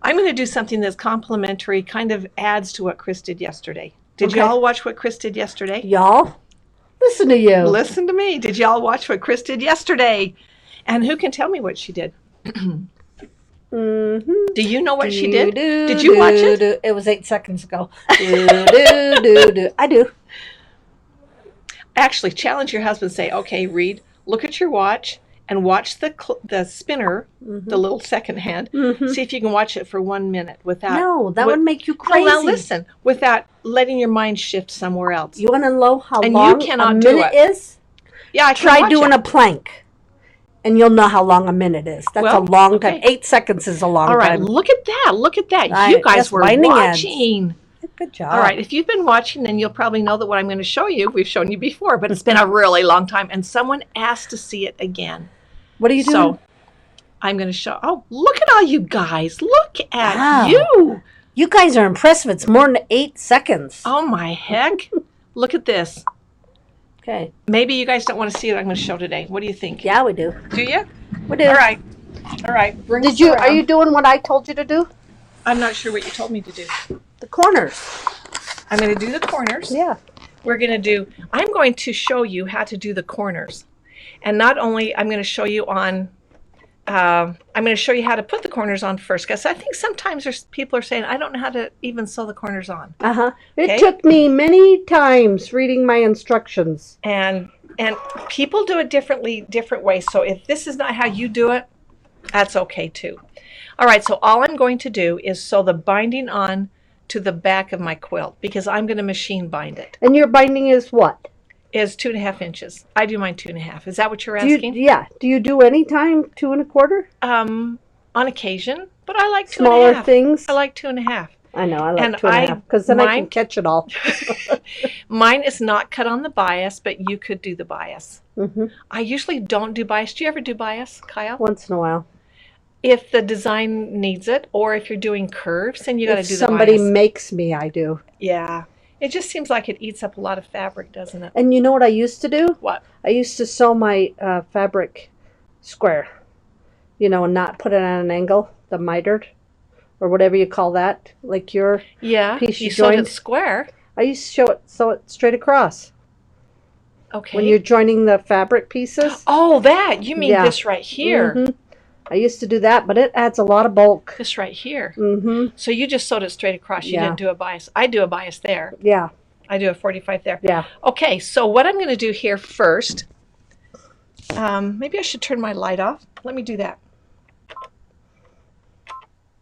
I'm going to do something that's complimentary, kind of adds to what Kris did yesterday. Did y'all watch what Kris did yesterday? Y'all? Listen to you. Listen to me. Did y'all watch what Kris did yesterday? And who can tell me what she did? Do you know what she did? Did you watch it? It was 8 seconds ago. I do. Actually, challenge your husband. Say, okay, Reed, look at your watch and watch the spinner, the little second hand. See if you can watch it for 1 minute without. No, that would make you crazy. Well, now listen, without letting your mind shift somewhere else. You want to know how and long you cannot a minute is? Yeah, I try doing a plank, and you'll know how long a minute is. That's a long time. 8 seconds is a long time. All right, look at that. Look at that. You guys were watching. Good job. All right, if you've been watching, then you'll probably know that what I'm going to show you, we've shown you before, but it's been a really long time, and someone asked to see it again. What are you doing? So I'm going to show. Oh, look at all you guys. Look at you. You guys are impressive. It's more than 8 seconds. Oh, my heck. Look at this. Okay. Maybe you guys don't want to see what I'm going to show today. What do you think? Yeah, we do. Do you? We do. All right. All right. Bring Did you? Are you doing what I told you to do? I'm not sure what you told me to do. The corners. I'm going to do the corners. Yeah. I'm going to show you how to do the corners. And not only, I'm going to show you how to put the corners on first. Because I think sometimes people are saying, I don't know how to even sew the corners on. It took me many times reading my instructions. And people do it different ways. So if this is not how you do it, that's okay too. All right, so all I'm going to do is sew the binding on to the back of my quilt because I'm going to machine bind it. And your binding is what? Is 2.5 inches. I do mine 2.5. Is that what you're asking? Do you do any time 2 1/4? On occasion, but I like 2.5. Smaller things? I like 2.5. I know, I like 2.5 because then I can catch it all. Mine is not cut on the bias, but you could do the bias. I usually don't do bias. Do you ever do bias, Kyle? Once in a while. If the design needs it, or if you're doing curves, then you got to do the bias. If somebody makes me, I do. Yeah. It just seems like it eats up a lot of fabric, doesn't it? And you know what I used to do? What? I used to sew my fabric square, and not put it on an angle, the mitered, or whatever you call that, like your piece you sewed it square. I used to sew it straight across. Okay. When you're joining the fabric pieces. Oh, that. You mean this right here. I used to do that, but it adds a lot of bulk. This right here. So you just sewed it straight across. You didn't do a bias. I do a bias there. Yeah. I do a 45 there. Yeah. Okay, so what I'm going to do here first, maybe I should turn my light off. Let me do that.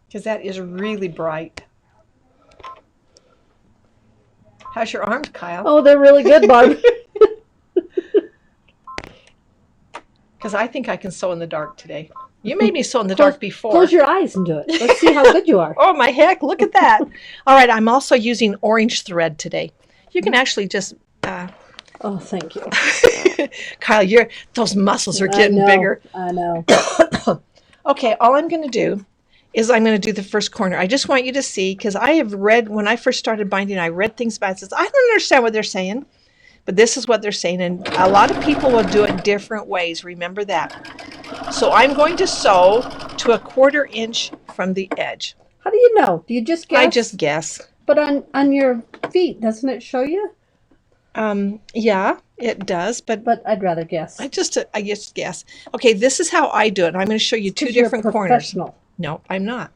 Because that is really bright. How's your arms, Kyle? Oh, they're really good, Barb. Because I think I can sew in the dark today. You made me sew in the dark before. Close your eyes and do it. Let's see how good you are. Oh, my heck. Look at that. All right. I'm also using orange thread today. You can actually just... oh, thank you. Kyle, those muscles are getting bigger. I know. Okay. All I'm going to do is I'm going to do the first corner. I just want you to see, because I have read, when I first started binding, I read things about it. I don't understand what they're saying, but this is what they're saying. And a lot of people will do it different ways. Remember that. So I'm going to sew to a 1/4 inch from the edge. How do you know? Do you just guess? I just guess. But on your feet, doesn't it show you? Yeah, it does. But I'd rather guess. I just guess. Okay, this is how I do it. I'm going to show you 2 different corners. No, I'm not.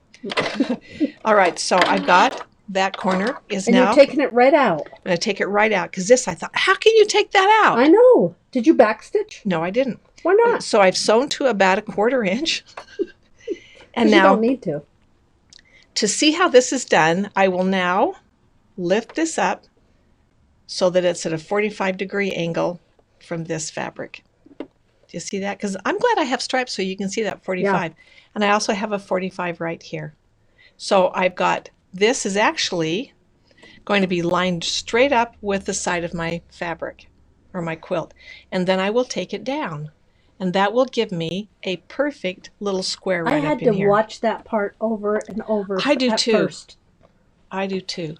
All right, so I've got that corner is and now. And you're taking it right out. I'm going to take it right out because this, I thought, how can you take that out? I know. Did you backstitch? No, I didn't. Why not? So I've sewn to about a 1/4 inch. And now, you don't need to. To see how this is done, I will now lift this up so that it's at a 45-degree angle from this fabric. Do you see that? Because I'm glad I have stripes so you can see that 45. Yeah. And I also have a 45 right here. So I've got, this is actually going to be lined straight up with the side of my fabric or my quilt. And then I will take it down. And that will give me a perfect little square right up in here. I had to watch that part over and over. I do too. First. I do too.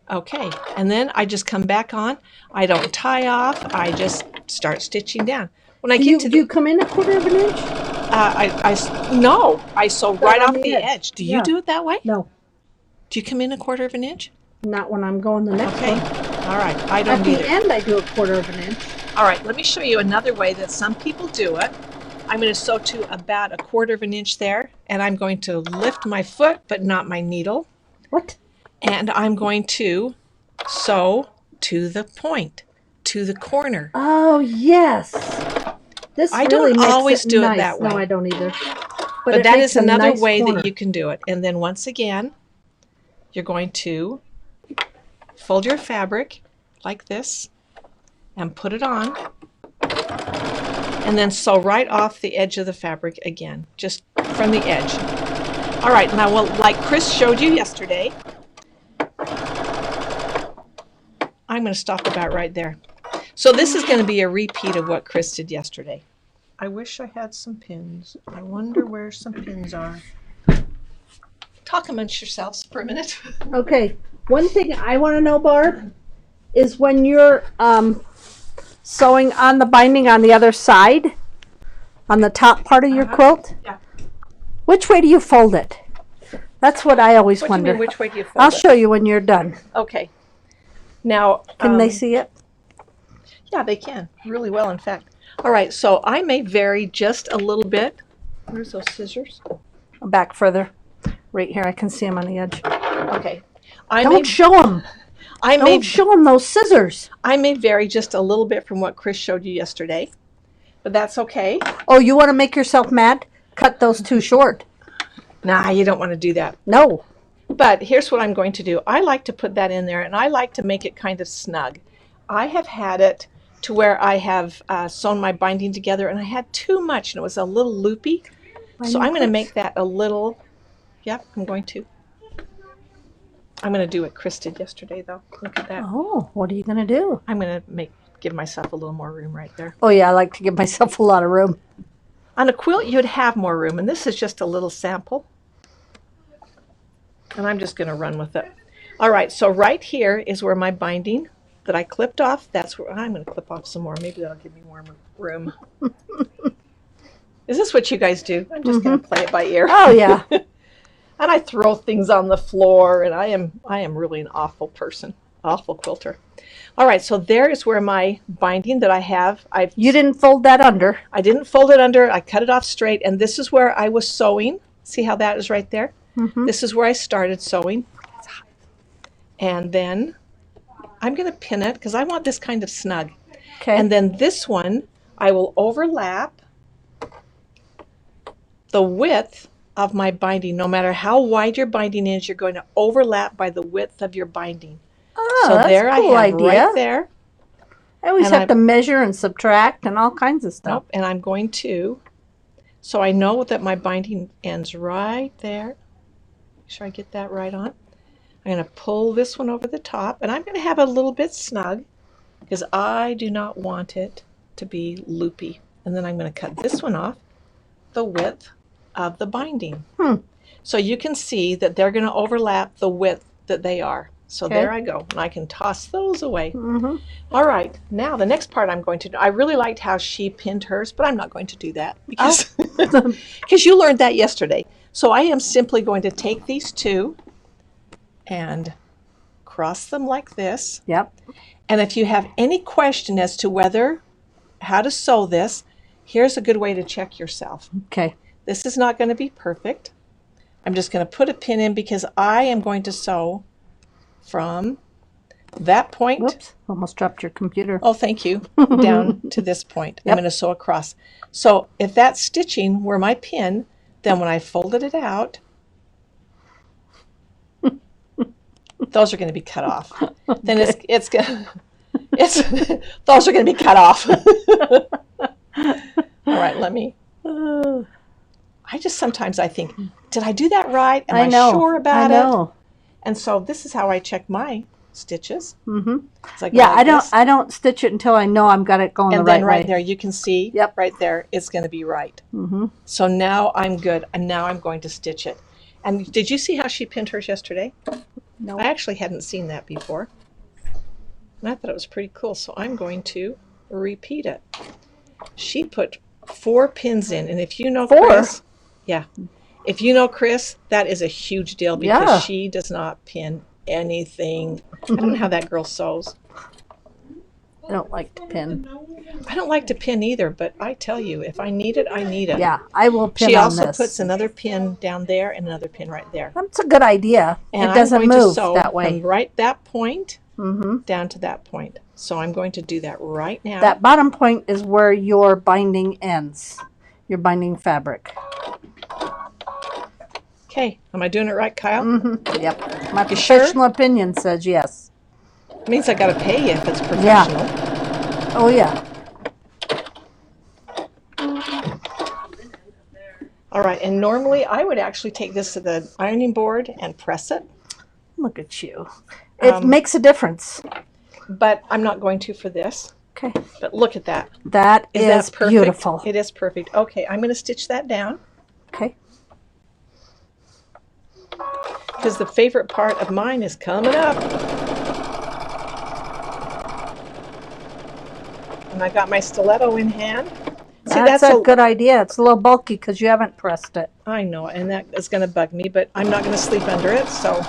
Okay, and then I just come back on. I don't tie off. I just start stitching down. When I get to do you come in a 1/4 inch? No, I sew right off the edge. edge. Do you do it that way? No. Do you come in 1/4 of an inch? Not when I'm going the next one. All right. I don't At either. the end, I do 1/4 of an inch. All right. Let me show you another way that some people do it. I'm going to sew to about 1/4 of an inch there, and I'm going to lift my foot, but not my needle. What? And I'm going to sew to the point, to the corner. Oh, yes. This I really don't makes always it do nice. it that way. No, I don't either. But it that makes is a another nice way corner. that you can do it. And then once again, you're going to fold your fabric like this and put it on. And then sew right off the edge of the fabric again, just from the edge. All right, now, well, like Kris showed you yesterday, I'm going to stop about right there. So this is going to be a repeat of what Kris did yesterday. I wish I had some pins. I wonder where some pins are. Talk amongst yourselves for a minute. Okay, one thing I want to know, Barb, is when you're sewing on the binding on the other side, on the top part of your quilt, Yeah. which way do you fold it? That's what I always What wonder. do you mean, which way do you fold I'll it? show you when you're done. Okay. Now, Can they see it? Yeah, they can. Really well, in fact. All right, so I may vary just a little bit. Where's those scissors? Back further. Right here, I can see them on the edge. Okay. Don't show them. Don't show them those scissors. I may vary just a little bit from what Kris showed you yesterday, but that's okay. Oh, you want to make yourself mad? Cut those too short. Nah, you don't want to do that. No. But here's what I'm going to do. I like to put that in there, and I like to make it kind of snug. I have had it to where I have sewn my binding together, and I had too much, and it was a little loopy. So I'm going to make that a little, yep, I'm going to do what Kris did yesterday, though. Look at that. Oh, what are you going to do? I'm going to give myself a little more room right there. Oh, yeah, I like to give myself a lot of room. On a quilt, you'd have more room, and this is just a little sample. And I'm just going to run with it. All right, so right here is where my binding that I clipped off, that's where I'm going to clip off some more. Maybe that'll give me more room. Is this what you guys do? I'm just going to play it by ear. Oh, yeah. And I throw things on the floor, and I am really an awful person, awful quilter. All right, so there is where my binding that I have. You didn't fold that under. I didn't fold it under. I cut it off straight, and this is where I was sewing. See how that is right there? Mm-hmm. This is where I started sewing. And then I'm going to pin it because I want this kind of snug. Okay. And then this one, I will overlap the width of my binding. No matter how wide your binding is, you're going to overlap by the width of your binding. Oh, so that's there a cool I have idea. right there. I always have to measure and subtract and all kinds of stuff. Nope, and I'm going to, so I know that my binding ends right there. Make sure I get that right on. I'm going to pull this one over the top, and I'm going to have it a little bit snug because I do not want it to be loopy. And then I'm going to cut this one off the width of the binding. So you can see that they're going to overlap the width that they are. So there I go, and I can toss those away. Mm-hmm. All right, now the next part I'm going to do, I really liked how she pinned hers, but I'm not going to do that because because you learned that yesterday. So I am simply going to take these two and cross them like this. Yep. And if you have any question as to how to sew this, here's a good way to check yourself. Okay. This is not going to be perfect. I'm just going to put a pin in because I am going to sew from that point. Whoops, almost dropped your computer. Oh, thank you. Down to this point. Yep. I'm going to sew across. So if that stitching were my pin, then when I folded it out, those are going to be cut off. Then those are going to be cut off. All right, let me. Sometimes I think, did I do that right? Am I sure about it? And so this is how I check my stitches. Mm-hmm. Yeah, I don't stitch it until I know I've got it going the right way. And then right there, you can see, right there, it's going to be right. Mm-hmm. So now I'm good, and now I'm going to stitch it. And did you see how she pinned hers yesterday? No. I actually hadn't seen that before. And I thought it was pretty cool, so I'm going to repeat it. She put 4 pins in. And if you know 4? Kris, yeah. If you know Kris, that is a huge deal because she does not pin anything. I don't know how that girl sews. I don't like to pin. I don't like to pin either, but I tell you, if I need it, I need it. Yeah, I will pin She on also this. puts another pin down there and another pin right there. That's a good idea. And it doesn't I'm going move to sew that way. from right that point down to that point. So I'm going to do that right now. That bottom point is where your binding ends. Your binding fabric. Okay, am I doing it right, Kyle? Yep. My professional opinion says yes. It means I got to pay you if it's professional. Yeah. Oh, yeah. All right, and normally I would actually take this to the ironing board and press it. Look at you. It makes a difference. But I'm not going to for this. Okay. But look at that. That is perfect? Beautiful. It is perfect. Okay, I'm going to stitch that down. Okay. Because the favorite part of mine is coming up. And I got my stiletto in hand. See, that's a good idea. It's a little bulky because you haven't pressed it. I know, and that is going to bug me, but I'm not going to sleep under it, so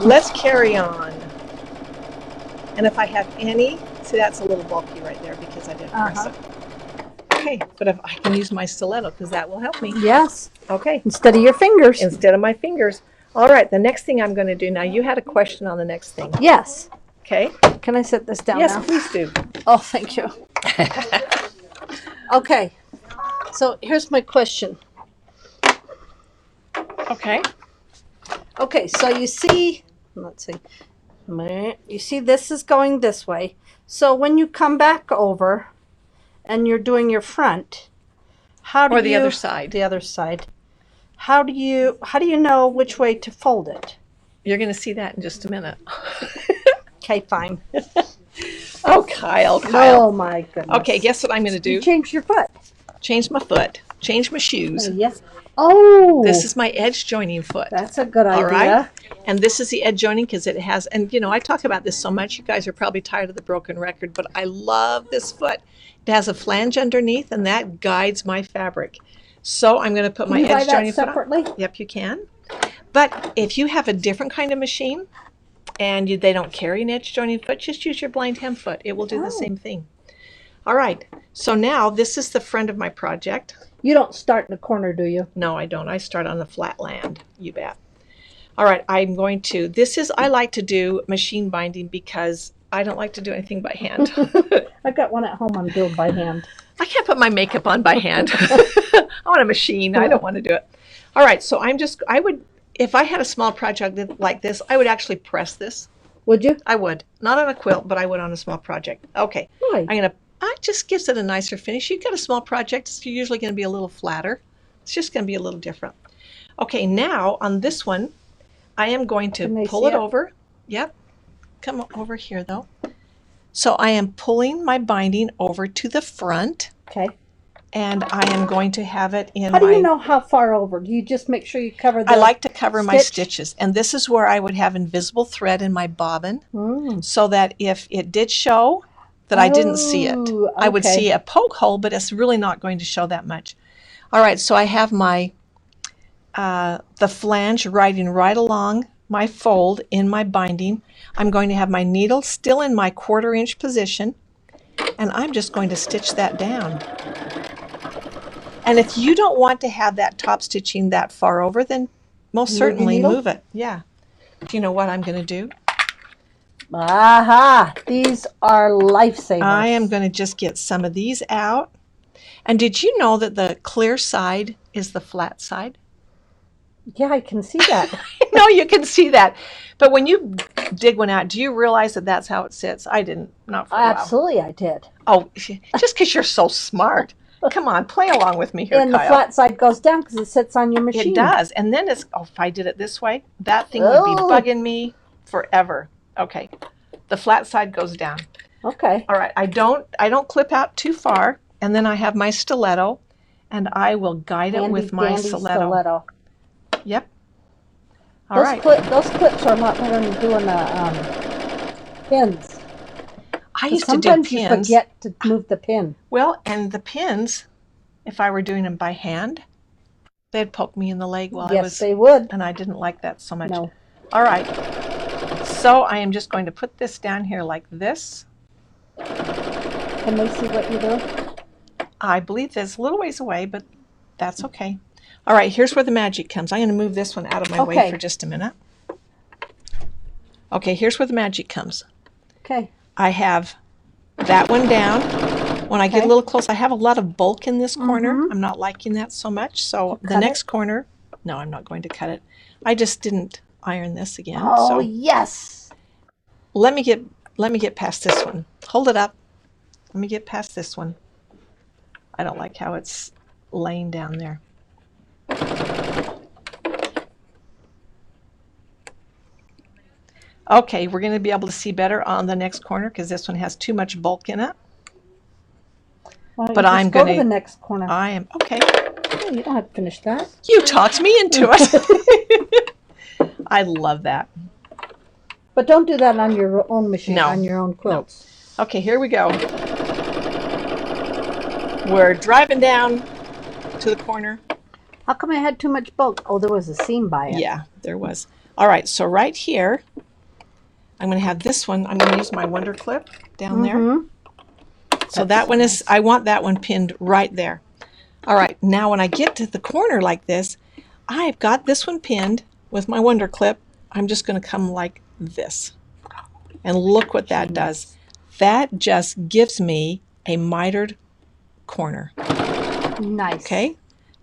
let's carry on. And if I have any, see, that's a little bulky right there because I didn't press it. Okay, but if I can use my stiletto because that will help me. Yes. Okay. Instead of your fingers. Instead of my fingers. All right, the next thing I'm going to do now, you had a question on the next thing. Yes. Okay. Can I set this down now? Yes, please do. Oh, thank you. Okay. So here's my question. Okay. Okay, so you see, let's see. You see this is going this way. So when you come back over and you're doing your front, how do you... Or the other side. The other side. How do you know which way to fold it? You're going to see that in just a minute. Okay, fine. Oh, Kyle. Oh, my goodness. Okay, guess what I'm going to do? You change your foot. Change my foot. Change my shoes. Yes. Oh. This is my edge joining foot. That's a good idea. All right. And this is the edge joining because it has, and you know, I talk about this so much. You guys are probably tired of the broken record, but I love this foot. It has a flange underneath, and that guides my fabric. So I'm going to put my edge joining foot separately? on. Yep, you can. But if you have a different kind of machine and they don't carry an edge joining foot, just use your blind hem foot. It will do the same thing. All right. So now this is the front of my project. You don't start in the corner, do you? No, I don't. I start on the flat land. You bet. All right. I'm going to, I like to do machine binding because I don't like to do anything by hand. I've got one at home I'm doing by hand. I can't put my makeup on by hand. I want a machine. I don't want to do it. All right. So I would, if I had a small project like this, I would actually press this. Would you? I would. Not on a quilt, but I would on a small project. Okay. Why? It just gives it a nicer finish. You've got a small project, it's usually going to be a little flatter. It's just going to be a little different. Okay, now on this one, I am going to pull it over. Yep. Come over here, though. So I am pulling my binding over to the front. Okay. And I am going to have it in How do you know how far over? Do you just make sure you cover the I like to cover my stitches. And this is where I would have invisible thread in my bobbin so that if it did show that I didn't see it. Okay. I would see a poke hole, but it's really not going to show that much. All right, so I have my the flange riding right along my fold in my binding. I'm going to have my needle still in my 1/4 inch position, and I'm just going to stitch that down. And if you don't want to have that top stitching that far over, then most certainly move it. Yeah. Do you know what I'm going to do? Aha! These are lifesavers. I am going to just get some of these out. And did you know that the clear side is the flat side? Yeah, I can see that. No, you can see that. But when you dig one out, do you realize that that's how it sits? I didn't. Not for a while. Absolutely, I did. Oh, just because you're so smart. Come on, play along with me here, and Kyle. The flat side goes down because it sits on your machine. It does. And then if I did it this way, that thing would be bugging me forever. Okay. The flat side goes down. Okay. All right. I don't clip out too far. And then I have my stiletto, and I will guide it with my stiletto. Yep. All right. Those clips are a lot better than doing pins. I used to do pins. Sometimes you forget to move the pin. Well, and the pins, if I were doing them by hand, they'd poke me in the leg while I Yes, was, they would. and I didn't like that so much. No. All right. So I am just going to put this down here like this. Can they see what you do? I believe it's a little ways away, but that's okay. All right, here's where the magic comes. I'm going to move this one out of my way for just a minute. Okay, here's where the magic comes. Okay. I have that one down. When I get a little close, I have a lot of bulk in this corner. I'm not liking that so much. So the next corner, no, I'm not going to cut it. I just didn't iron this again. Oh, so yes. let me get past this one. Hold it up. Let me get past this one. I don't like how it's laying down there. Okay, we're going to be able to see better on the next corner because this one has too much bulk in it. But I'm going to go to the next corner. I am okay. Oh, you don't have to finish that. You talked me into it. I love that. But don't do that on your own machine, on your own quilts. No. Okay, here we go. We're driving down to the corner. How come I had too much bulk? Oh, there was a seam by it. Yeah, there was. All right, so right here, I'm going to have this one. I'm going to use my Wonder Clip down there. So that one is, I want that one pinned right there. All right, now when I get to the corner like this, I've got this one pinned with my Wonder Clip. I'm just going to come like this. And look what that does. That just gives me a mitered corner. Nice. Okay,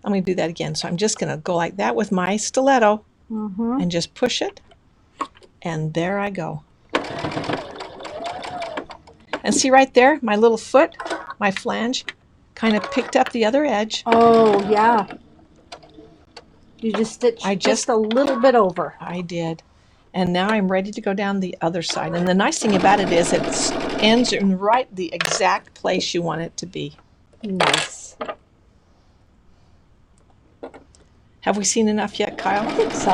I'm going to do that again. So I'm just going to go like that with my stiletto and just push it. And there I go. And see right there, my little foot, my flange, kind of picked up the other edge. Oh, yeah. You just stitched just a little bit over. I did. And now I'm ready to go down the other side. And the nice thing about it is it ends in right the exact place you want it to be. Nice. Have we seen enough yet, Kyle? I think so.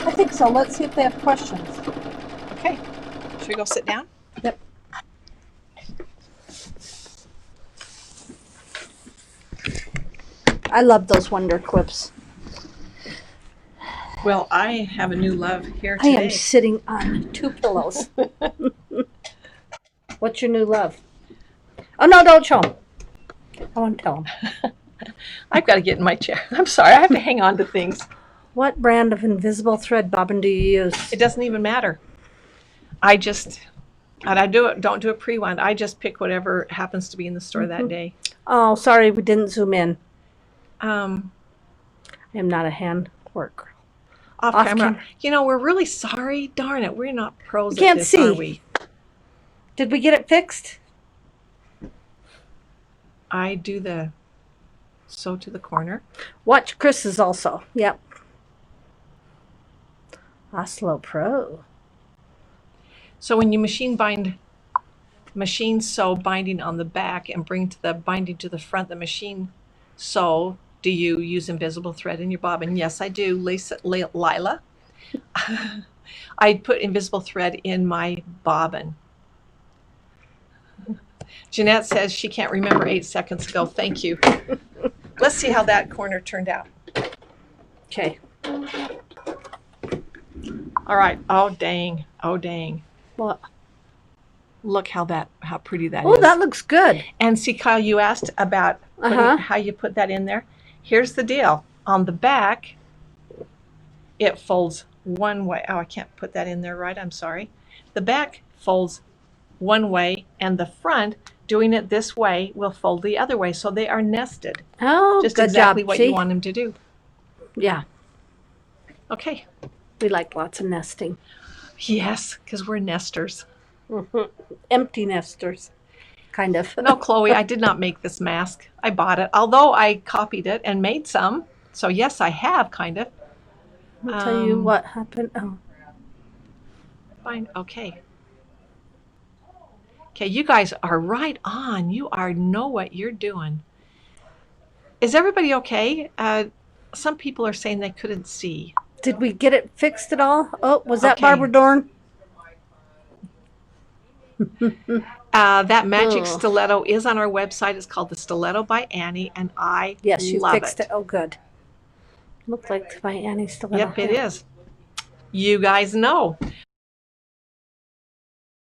I think so. Let's see if they have questions. Okay. Should we go sit down? Yep. I love those Wonder Clips. Well, I have a new love here today. I am sitting on 2 pillows. What's your new love? Oh, no, don't show them. I won't tell them. I've got to get in my chair. I'm sorry. I have to hang on to things. What brand of invisible thread bobbin do you use? It doesn't even matter. And I don't do a pre-wind. I just pick whatever happens to be in the store that day. Oh, sorry, we didn't zoom in. I Um, am not a hand worker. off Off camera. camera. You know, we're really sorry. Darn it, we're not pros We can't at this, see. are we? Did we get it fixed? I do the sew to the corner. Watch Chris's also. Yep. Oslo Pro. So when you machine sew binding on the back and bring to the binding to the front, the machine sew, do you use invisible thread in your bobbin? Yes, I do. Lila. I put invisible thread in my bobbin. Jeanette says she can't remember 8 seconds ago. Thank you. Let's see how that corner turned out. Okay. All right. Oh, dang. Oh, dang. What? Look how pretty that is. Oh, that looks good. And see, Kyle, you asked about how you put that in there. Here's the deal. On the back, it folds one way. Oh, I can't put that in there right. I'm sorry. The back folds one way, and the front, doing it this way, will fold the other way. So they are nested. Oh, Just good exactly job. what you want them to do. Yeah, Okay. we like lots of nesting. Yes, because we're nesters. Empty nesters, kind of. No, Chloe, I did not make this mask. I bought it, although I copied it and made some. So yes, I have kind of. I'll tell you what happened. Oh, Fine. Okay. Okay, you guys are right on. You know what you're doing. Is everybody okay? Some people are saying they couldn't see. did we get it fixed at all? Oh, was that Okay. Barbara Dorn? That magic Oh. stiletto is on our website. It's called the Stiletto by Annie, and I Yes, you love fixed it. Oh, good. Looked like by Annie Stiletto. Yep, it Yeah. is. You guys know.